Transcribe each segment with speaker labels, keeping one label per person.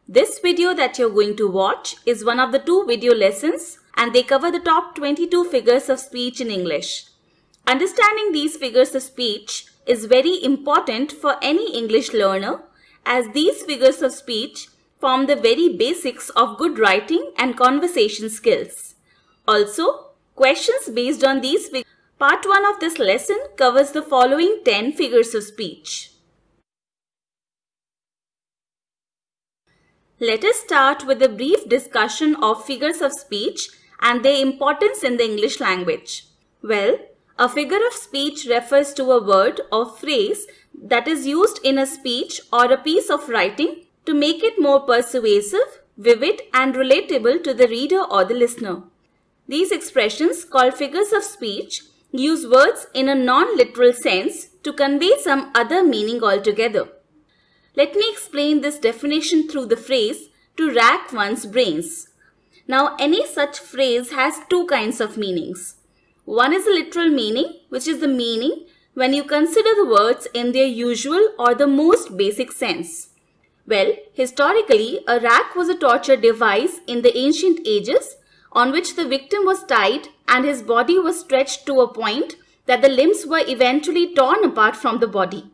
Speaker 1: This video that you're going to watch is one of the 2 video lessons and they cover the top 22 figures of speech in English. Understanding these figures of speech is very important for any English learner as these figures of speech form the very basics of good writing and conversation skills. Also, questions based on these figures. Part 1 of this lesson covers the following 10 figures of speech. Let us start with a brief discussion of figures of speech and their importance in the English language. Well, a figure of speech refers to a word or phrase that is used in a speech or a piece of writing to make it more persuasive, vivid and relatable to the reader or the listener. These expressions, called figures of speech, use words in a non-literal sense to convey some other meaning altogether. Let me explain this definition through the phrase to rack one's brains. Now, any such phrase has 2 kinds of meanings. One is a literal meaning, which is the meaning when you consider the words in their usual or the most basic sense. Well, historically, a rack was a torture device in the ancient ages on which the victim was tied and his body was stretched to a point that the limbs were eventually torn apart from the body.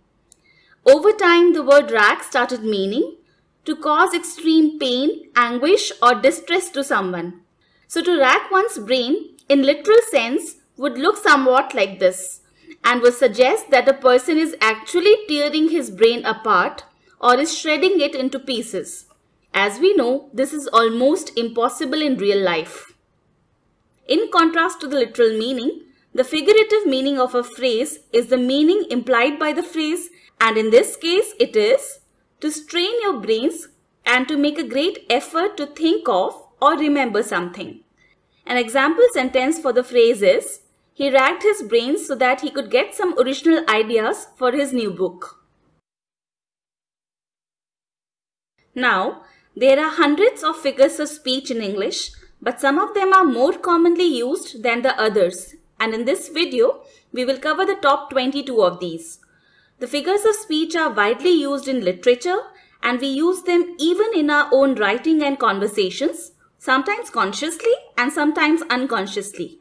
Speaker 1: Over time, the word rack started meaning to cause extreme pain, anguish or distress to someone. So to rack one's brain in literal sense would look somewhat like this and would suggest that a person is actually tearing his brain apart or is shredding it into pieces. As we know, this is almost impossible in real life. In contrast to the literal meaning, the figurative meaning of a phrase is the meaning implied by the phrase, and in this case it is to strain your brains and to make a great effort to think of or remember something. An example sentence for the phrase is, he racked his brains so that he could get some original ideas for his new book. Now, there are hundreds of figures of speech in English, but some of them are more commonly used than the others. And in this video, we will cover the top 22 of these. The figures of speech are widely used in literature and we use them even in our own writing and conversations, sometimes consciously and sometimes unconsciously.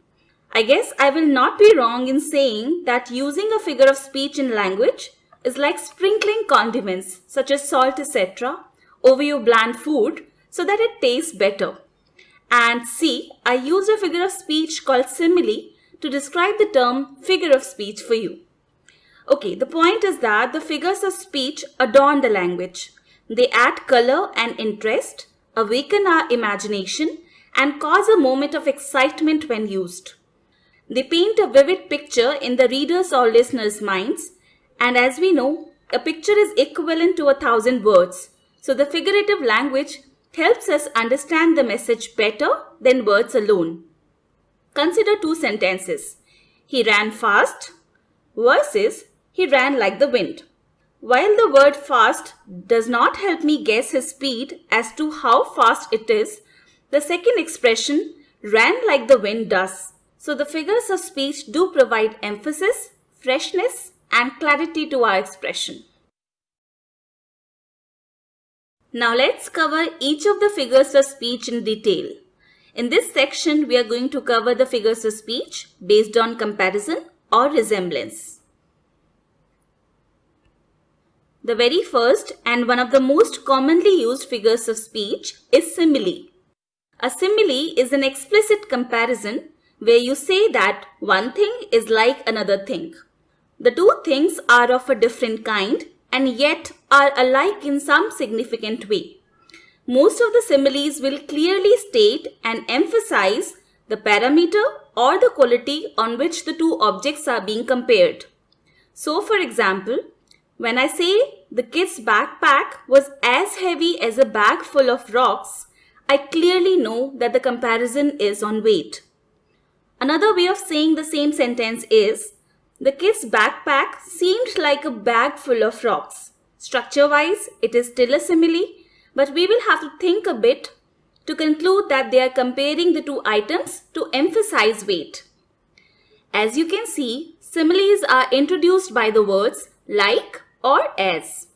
Speaker 1: I guess I will not be wrong in saying that using a figure of speech in language is like sprinkling condiments such as salt, etc. over your bland food so that it tastes better. And see, I used a figure of speech called simile to describe the term figure of speech for you. Okay, the point is that the figures of speech adorn the language. They add color and interest, awaken our imagination, and cause a moment of excitement when used. They paint a vivid picture in the reader's or listener's minds, and as we know, a picture is equivalent to 1,000 words. So the figurative language helps us understand the message better than words alone. Consider 2 sentences. He ran fast versus he ran like the wind. While the word fast does not help me guess his speed as to how fast it is, the second expression ran like the wind does. So the figures of speech do provide emphasis, freshness and clarity to our expression. Now let's cover each of the figures of speech in detail. In this section, we are going to cover the figures of speech based on comparison or resemblance. The very first and one of the most commonly used figures of speech is simile. A simile is an explicit comparison where you say that one thing is like another thing. The 2 things are of a different kind and yet are alike in some significant way. Most of the similes will clearly state and emphasize the parameter or the quality on which the 2 objects are being compared. So for example, when I say the kid's backpack was as heavy as a bag full of rocks, I clearly know that the comparison is on weight. Another way of saying the same sentence is, the kid's backpack seemed like a bag full of rocks. Structure-wise, it is still a simile, but we will have to think a bit to conclude that they are comparing the 2 items to emphasize weight. As you can see, similes are introduced by the words like or as.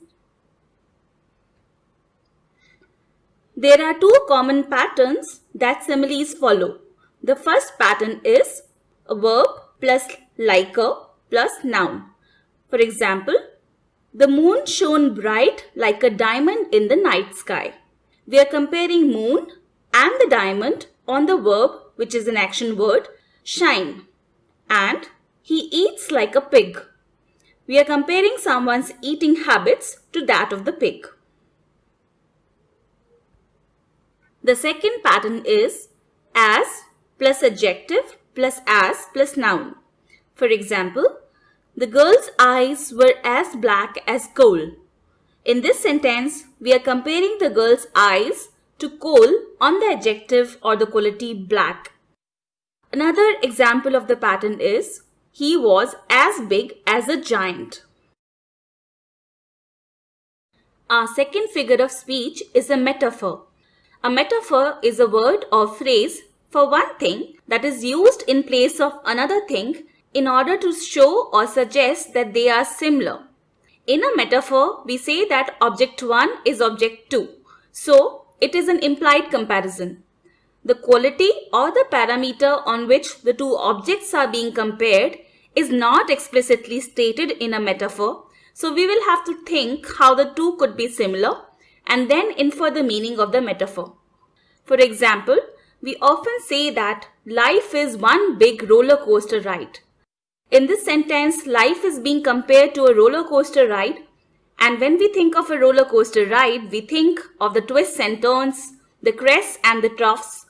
Speaker 1: There are two common patterns that similes follow. The first pattern is a verb plus liker plus noun. For example, the moon shone bright like a diamond in the night sky. We are comparing moon and the diamond on the verb, which is an action word, shine. And he eats like a pig. We are comparing someone's eating habits to that of the pig. The second pattern is as plus adjective plus as plus noun. For example, the girl's eyes were as black as coal. In this sentence, we are comparing the girl's eyes to coal on the adjective or the quality black. Another example of the pattern is he was as big as a giant. Our second figure of speech is a metaphor. A metaphor is a word or phrase for one thing that is used in place of another thing in order to show or suggest that they are similar. In a metaphor, we say that object 1 is object 2. So, it is an implied comparison. The quality or the parameter on which the two objects are being compared is not explicitly stated in a metaphor. So, we will have to think how the two could be similar and then infer the meaning of the metaphor. For example, we often say that life is one big roller coaster ride. In this sentence, life is being compared to a roller coaster ride, and when we think of a roller coaster ride, we think of the twists and turns, the crests and the troughs,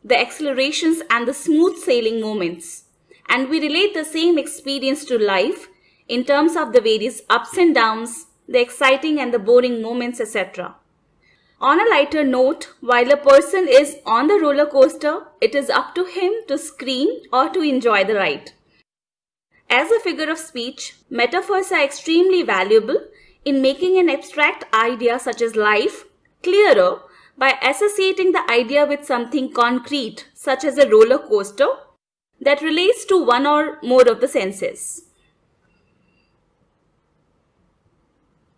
Speaker 1: the accelerations and the smooth sailing moments. And we relate the same experience to life in terms of the various ups and downs, the exciting and the boring moments, etc. On a lighter note, while a person is on the roller coaster, it is up to him to scream or to enjoy the ride. As a figure of speech, metaphors are extremely valuable in making an abstract idea such as life clearer by associating the idea with something concrete such as a roller coaster that relates to one or more of the senses.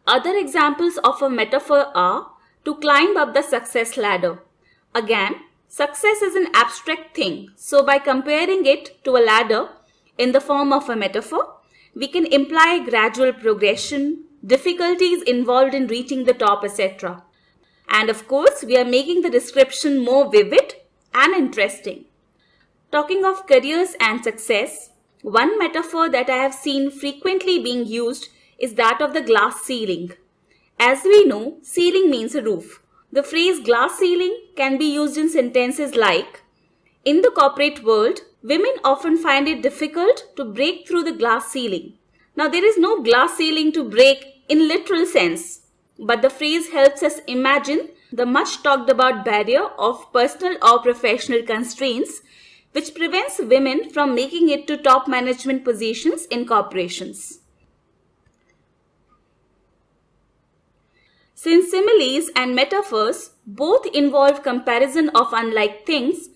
Speaker 1: Other examples of a metaphor are to climb up the success ladder. Again, success is an abstract thing, so by comparing it to a ladder in the form of a metaphor, we can imply gradual progression, difficulties involved in reaching the top, etc. And of course, we are making the description more vivid and interesting. Talking of careers and success, one metaphor that I have seen frequently being used is that of the glass ceiling. As we know, ceiling means a roof. The phrase glass ceiling can be used in sentences like, in the corporate world, women often find it difficult to break through the glass ceiling. Now, there is no glass ceiling to break in literal sense, but the phrase helps us imagine the much talked about barrier of personal or professional constraints which prevents women from making it to top management positions in corporations. Since similes and metaphors both involve comparison of unlike things,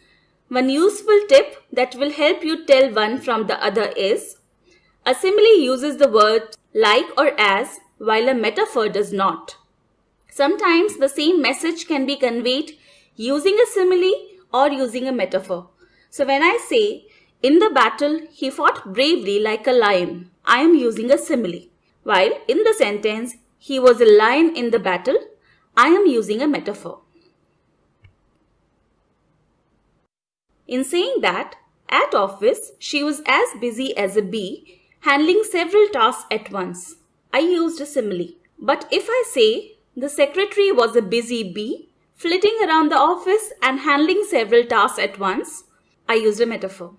Speaker 1: one useful tip that will help you tell one from the other is, a simile uses the word like or as, while a metaphor does not. Sometimes the same message can be conveyed using a simile or using a metaphor. So when I say, in the battle, he fought bravely like a lion, I am using a simile. While in the sentence, he was a lion in the battle, I am using a metaphor. In saying that, at office, she was as busy as a bee, handling several tasks at once. I used a simile. But if I say, the secretary was a busy bee, flitting around the office and handling several tasks at once, I used a metaphor.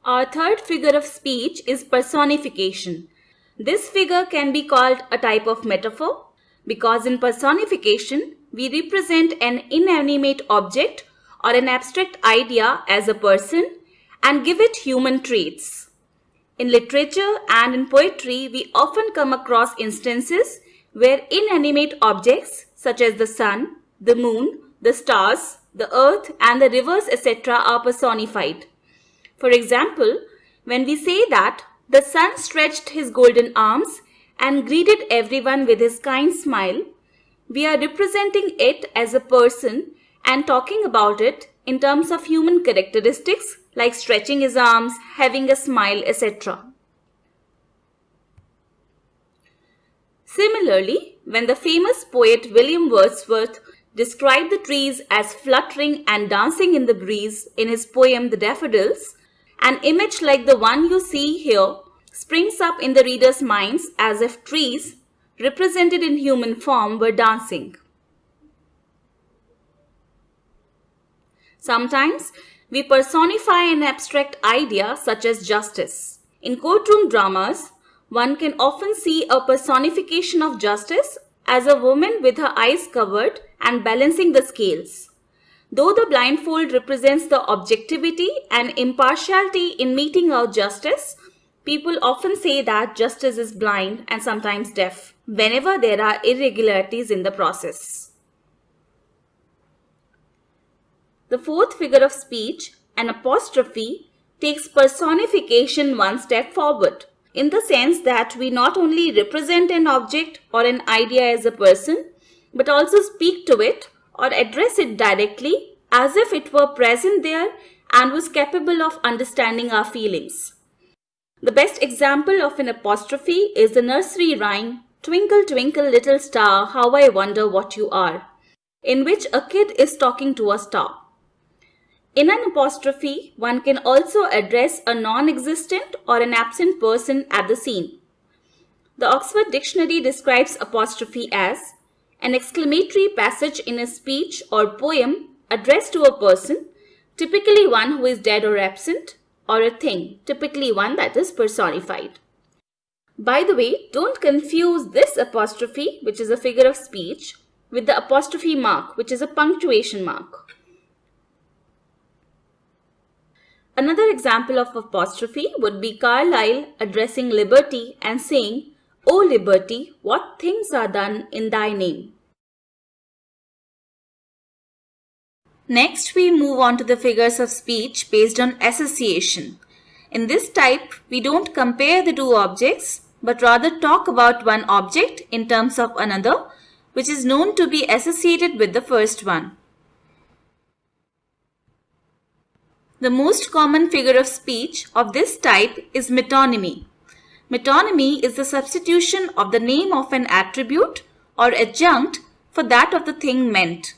Speaker 1: Our third figure of speech is personification. This figure can be called a type of metaphor because in personification, we represent an inanimate object or an abstract idea as a person and give it human traits. In literature and in poetry, we often come across instances where inanimate objects such as the sun, the moon, the stars, the earth and the rivers, etc. are personified. For example, when we say that the sun stretched his golden arms and greeted everyone with his kind smile, we are representing it as a person and talking about it in terms of human characteristics like stretching his arms, having a smile, etc. Similarly, when the famous poet William Wordsworth described the trees as fluttering and dancing in the breeze in his poem The Daffodils, an image like the one you see here springs up in the reader's minds as if trees, represented in human form, were dancing. Sometimes we personify an abstract idea such as justice. In courtroom dramas, one can often see a personification of justice as a woman with her eyes covered and balancing the scales. Though the blindfold represents the objectivity and impartiality in meting out justice, people often say that justice is blind and sometimes deaf whenever there are irregularities in the process. The fourth figure of speech, an apostrophe, takes personification one step forward, in the sense that we not only represent an object or an idea as a person, but also speak to it or address it directly as if it were present there and was capable of understanding our feelings. The best example of an apostrophe is the nursery rhyme, "Twinkle, twinkle, little star, how I wonder what you are," in which a kid is talking to a star. In an apostrophe, one can also address a non-existent or an absent person at the scene. The Oxford Dictionary describes apostrophe as an exclamatory passage in a speech or poem addressed to a person, typically one who is dead or absent, or a thing, typically one that is personified. By the way, don't confuse this apostrophe, which is a figure of speech, with the apostrophe mark, which is a punctuation mark. Another example of apostrophe would be Carlyle addressing Liberty and saying, "O Liberty, what things are done in thy name." Next, we move on to the figures of speech based on association. In this type, we don't compare the two objects, but rather talk about one object in terms of another, which is known to be associated with the first one. The most common figure of speech of this type is metonymy. Metonymy is the substitution of the name of an attribute or adjunct for that of the thing meant.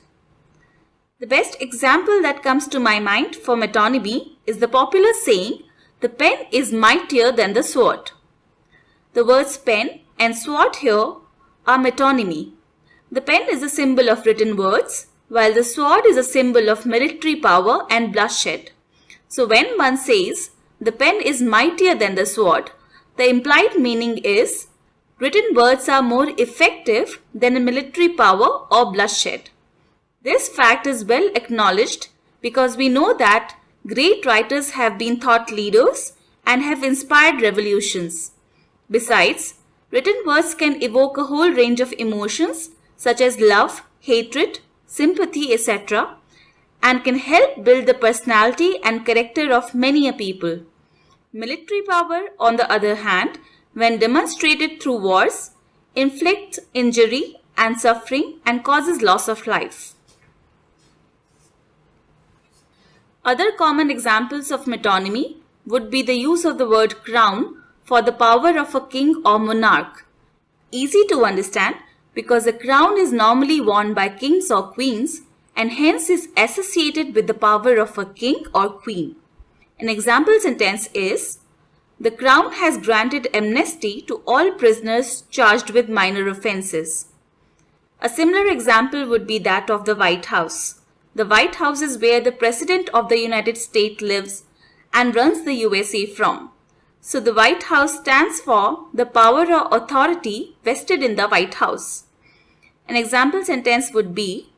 Speaker 1: The best example that comes to my mind for metonymy is the popular saying, "The pen is mightier than the sword." The words pen and sword here are metonymy. The pen is a symbol of written words, while the sword is a symbol of military power and bloodshed. So when one says, "The pen is mightier than the sword," the implied meaning is, written words are more effective than a military power or bloodshed. This fact is well acknowledged because we know that great writers have been thought leaders and have inspired revolutions. Besides, written words can evoke a whole range of emotions such as love, hatred, sympathy, etc., and can help build the personality and character of many a people. Military power, on the other hand, when demonstrated through wars, inflicts injury and suffering and causes loss of life. Other common examples of metonymy would be the use of the word crown for the power of a king or monarch. Easy to understand because a crown is normally worn by kings or queens and hence is associated with the power of a king or queen. An example sentence is, "The Crown has granted amnesty to all prisoners charged with minor offences." A similar example would be that of the White House. The White House is where the President of the United States lives and runs the USA from. So the White House stands for the power or authority vested in the White House. An example sentence would be,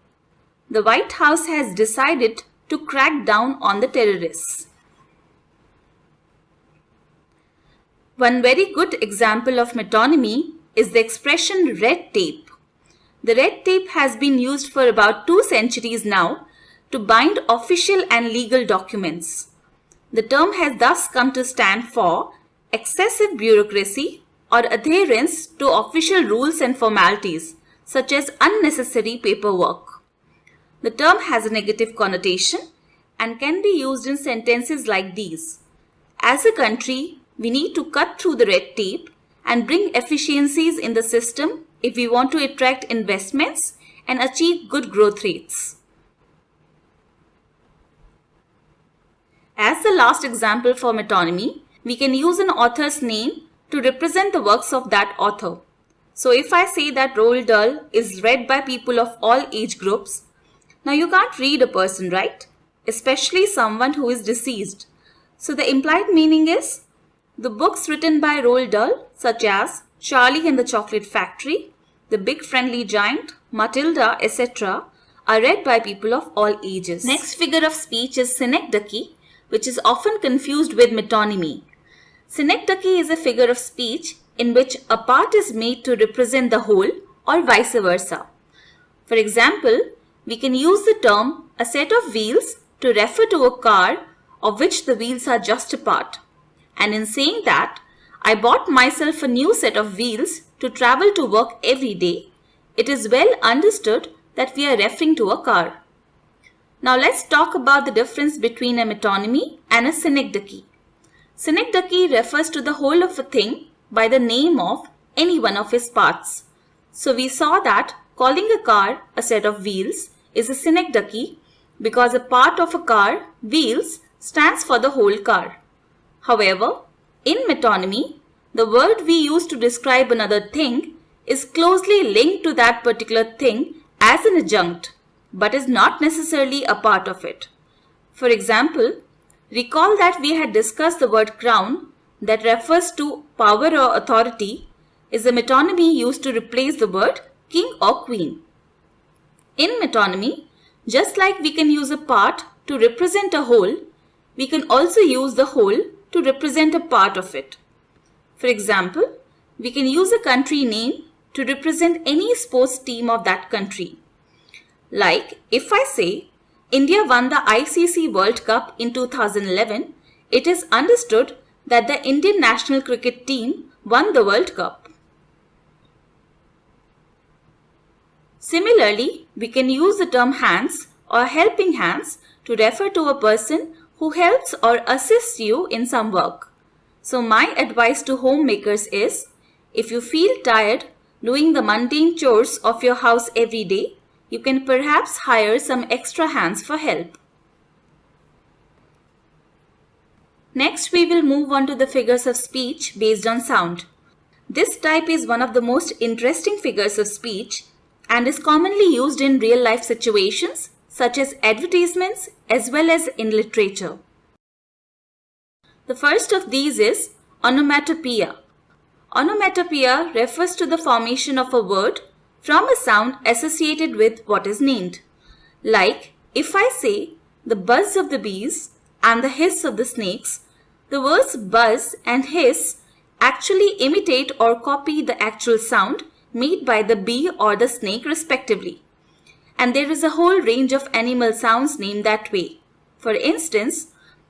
Speaker 1: "The White House has decided to crack down on the terrorists." One very good example of metonymy is the expression red tape. The red tape has been used for about 2 centuries now to bind official and legal documents. The term has thus come to stand for excessive bureaucracy or adherence to official rules and formalities, such as unnecessary paperwork. The term has a negative connotation and can be used in sentences like these. As a country, we need to cut through the red tape and bring efficiencies in the system if we want to attract investments and achieve good growth rates. As the last example for metonymy, we can use an author's name to represent the works of that author. So if I say that Roald Dahl is read by people of all age groups, now you can't read a person, right? Especially someone who is deceased. So the implied meaning is, the books written by Roald Dahl, such as Charlie and the Chocolate Factory, The Big Friendly Giant, Matilda, etc., are read by people of all ages. Next figure of speech is synecdoche, which is often confused with metonymy. Synecdoche is a figure of speech in which a part is made to represent the whole or vice versa. For example, we can use the term a set of wheels to refer to a car of which the wheels are just a part. And in saying that, I bought myself a new set of wheels to travel to work every day, it is well understood that we are referring to a car. Now let's talk about the difference between a metonymy and a synecdoche. Synecdoche refers to the whole of a thing by the name of any one of its parts. So we saw that calling a car a set of wheels is a synecdoche because a part of a car, wheels, stands for the whole car. However, in metonymy, the word we use to describe another thing is closely linked to that particular thing as an adjunct, but is not necessarily a part of it. For example, recall that we had discussed the word crown that refers to power or authority is a metonymy used to replace the word king or queen. In metonymy, just like we can use a part to represent a whole, we can also use the whole to represent a part of it. For example, we can use a country name to represent any sports team of that country. Like if I say India won the ICC World Cup in 2011, it is understood that the Indian national cricket team won the World Cup. Similarly, we can use the term hands or helping hands to refer to a person who helps or assists you in some work. So my advice to homemakers is, if you feel tired doing the mundane chores of your house every day, you can perhaps hire some extra hands for help. Next, we will move on to the figures of speech based on sound. This type is one of the most interesting figures of speech and is commonly used in real-life situations such as advertisements as well as in literature. The first of these is onomatopoeia. Onomatopoeia refers to the formation of a word from a sound associated with what is named. Like if I say the buzz of the bees and the hiss of the snakes, the words buzz and hiss actually imitate or copy the actual sound made by the bee or the snake respectively. And there is a whole range of animal sounds named that way. For instance,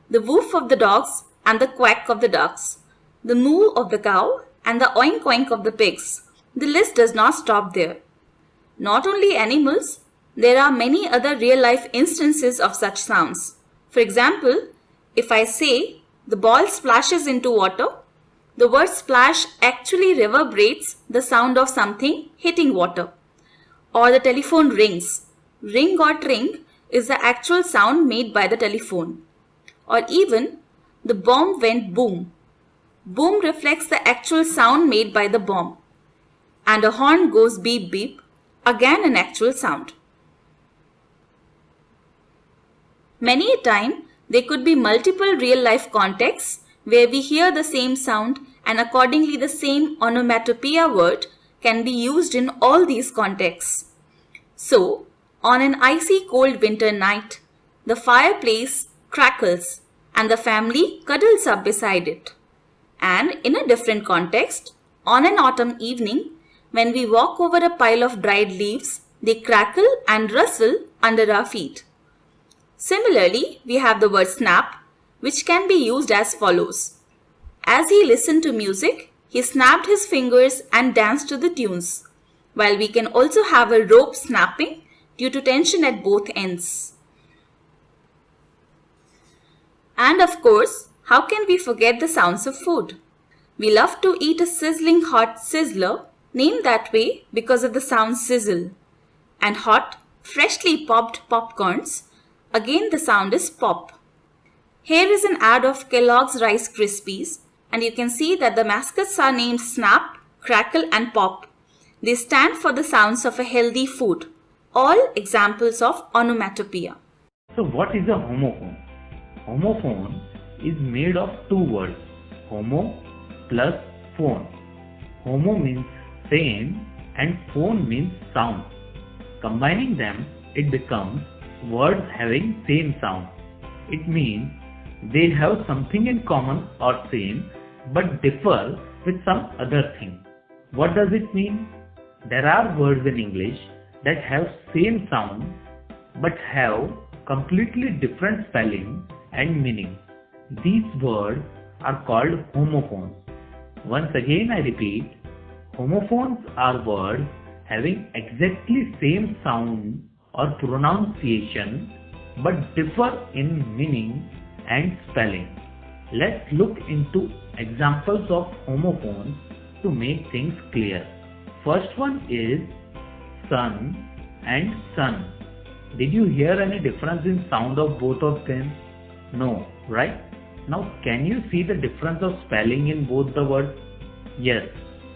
Speaker 1: the woof of the dogs and the quack of the ducks, the moo of the cow and the oink oink of the pigs. The list does not stop there. Not only animals, there are many other real-life instances of such sounds. For example, if I say the ball splashes into water, the word splash actually reverberates the sound of something hitting water. Or the telephone rings. Ring or tring is the actual sound made by the telephone. Or even the bomb went boom. Boom reflects the actual sound made by the bomb. And a horn goes beep beep, again an actual sound. Many a time, there could be multiple real-life contexts where we hear the same sound and accordingly the same onomatopoeia word can be used in all these contexts. So, on an icy cold winter night, the fireplace crackles and the family cuddles up beside it. And in a different context, on an autumn evening, when we walk over a pile of dried leaves, they crackle and rustle under our feet. Similarly, we have the word snap, which can be used as follows. As he listened to music, he snapped his fingers and danced to the tunes. while we can also have a rope snapping due to tension at both ends. And of course, how can we forget the sounds of food? We love to eat a sizzling hot sizzler, named that way because of the sound sizzle. And hot, freshly popped popcorns, again the sound is pop. Here is an ad of Kellogg's Rice Krispies, and you can see that the mascots are named Snap, Crackle and Pop. They stand for the sounds of a healthy food, all examples of onomatopoeia.
Speaker 2: So what is a homophone? Homophone is made of two words, homo plus phone. Homo means same and phone means sound. Combining them, it becomes words having same sound. It means they have something in common or same but differ with some other thing. What does it mean? There are words in English that have same sound but have completely different spelling and meaning. These words are called homophones. Once again I repeat, homophones are words having exactly same sound or pronunciation but differ in meaning and spelling. Let's look into examples of homophones to make things clear. First one is sun and sun. Did you hear any difference in sound of both of them? No, right? Now can you see the difference of spelling in both the words? Yes,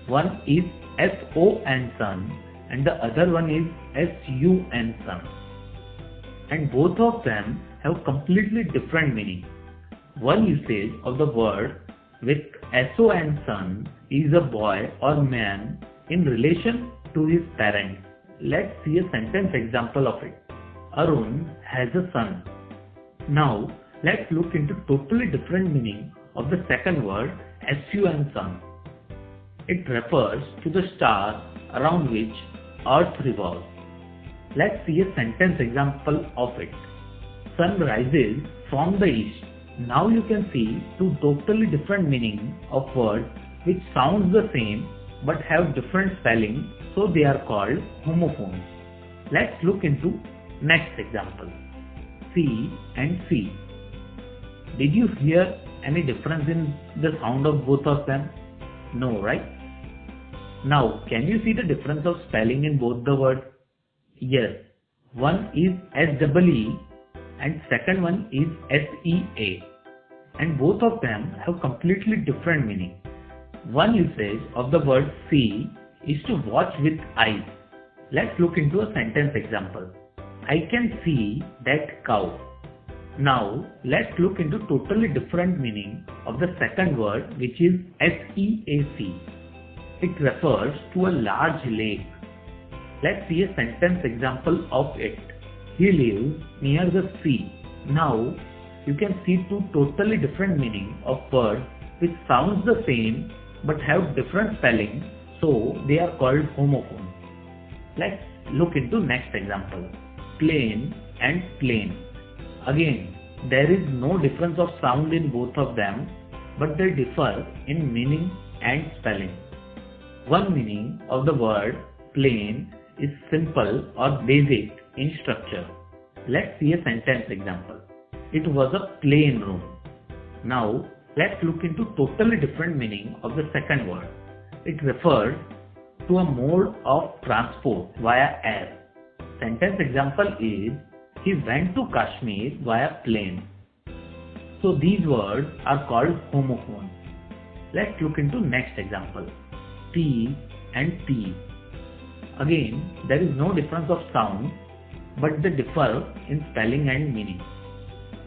Speaker 2: one is S-O-N sun and the other one is S-U-N sun. And both of them have completely different meaning. One usage of the word with S-O-N son is a boy or man in relation to his parents. Let's see a sentence example of it. Arun has a son. Now let's look into totally different meaning of the second word S-U-N son. It refers to the star around which Earth revolves. Let's see a sentence example of it. Sun rises from the east. Now you can see two totally different meaning of words which sounds the same but have different spelling, so they are called homophones. Let's look into next example. C and C. Did you hear any difference in the sound of both of them? No, right? Now can you see the difference of spelling in both the words? Yes. One is S-E-E and second one is S-E-A, and both of them have completely different meaning. One usage of the word see is to watch with eyes. Let's look into a sentence example. I can see that cow. Now let's look into totally different meaning of the second word, which is S-E-A-C. It refers to a large lake. Let's see a sentence example of it. He lives near the sea. Now you can see two totally different meaning of words which sounds the same but have different spelling, so they are called homophones. Let's look into next example. Plane and plane. Again, there is no difference of sound in both of them, but they differ in meaning and spelling. One meaning of the word plane is simple or basic in structure. Let's see a sentence example. It was a plain room. Now let's look into totally different meaning of the second word. It refers to a mode of transport via air. Sentence example is he went to Kashmir via plane. So these words are called homophones. Let's look into next example. Tea and tea. Again, there is no difference of sound, but they differ in spelling and meaning.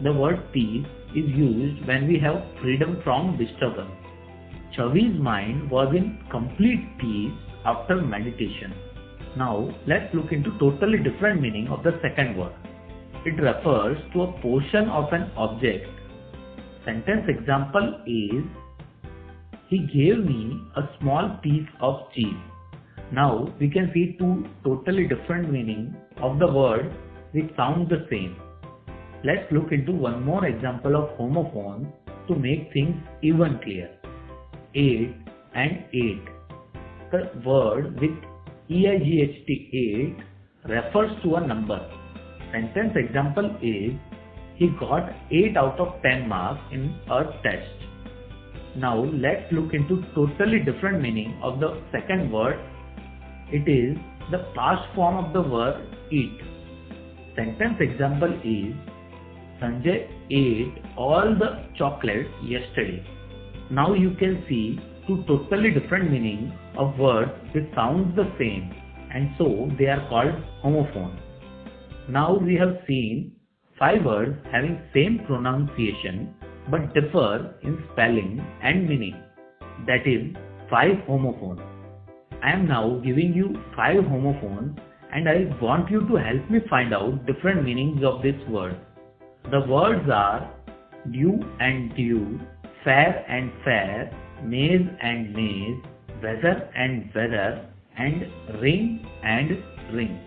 Speaker 2: The word peace is used when we have freedom from disturbance. Chavi's mind was in complete peace after meditation. Now let's look into totally different meaning of the second word. It refers to a portion of an object. Sentence example is he gave me a small piece of cheese. Now we can see two totally different meaning of the word which sound the same. Let's look into one more example of homophones to make things even clear. 8 and 8. The word with EIGHT 8 refers to a number. Sentence example is, he got 8 out of 10 marks in a test. Now let's look into totally different meaning of the second word. It is the past form of the verb eat. Sentence example is, Sanjay ate all the chocolates yesterday. Now you can see two totally different meanings of words which sound the same, and so they are called homophone. Now we have seen 5 words having same pronunciation but differ in spelling and meaning. That is 5 homophones. I am now giving you 5 homophones and I want you to help me find out different meanings of this word. The words are due and due, fair and fair, maize and maize, weather and weather, and ring and ring.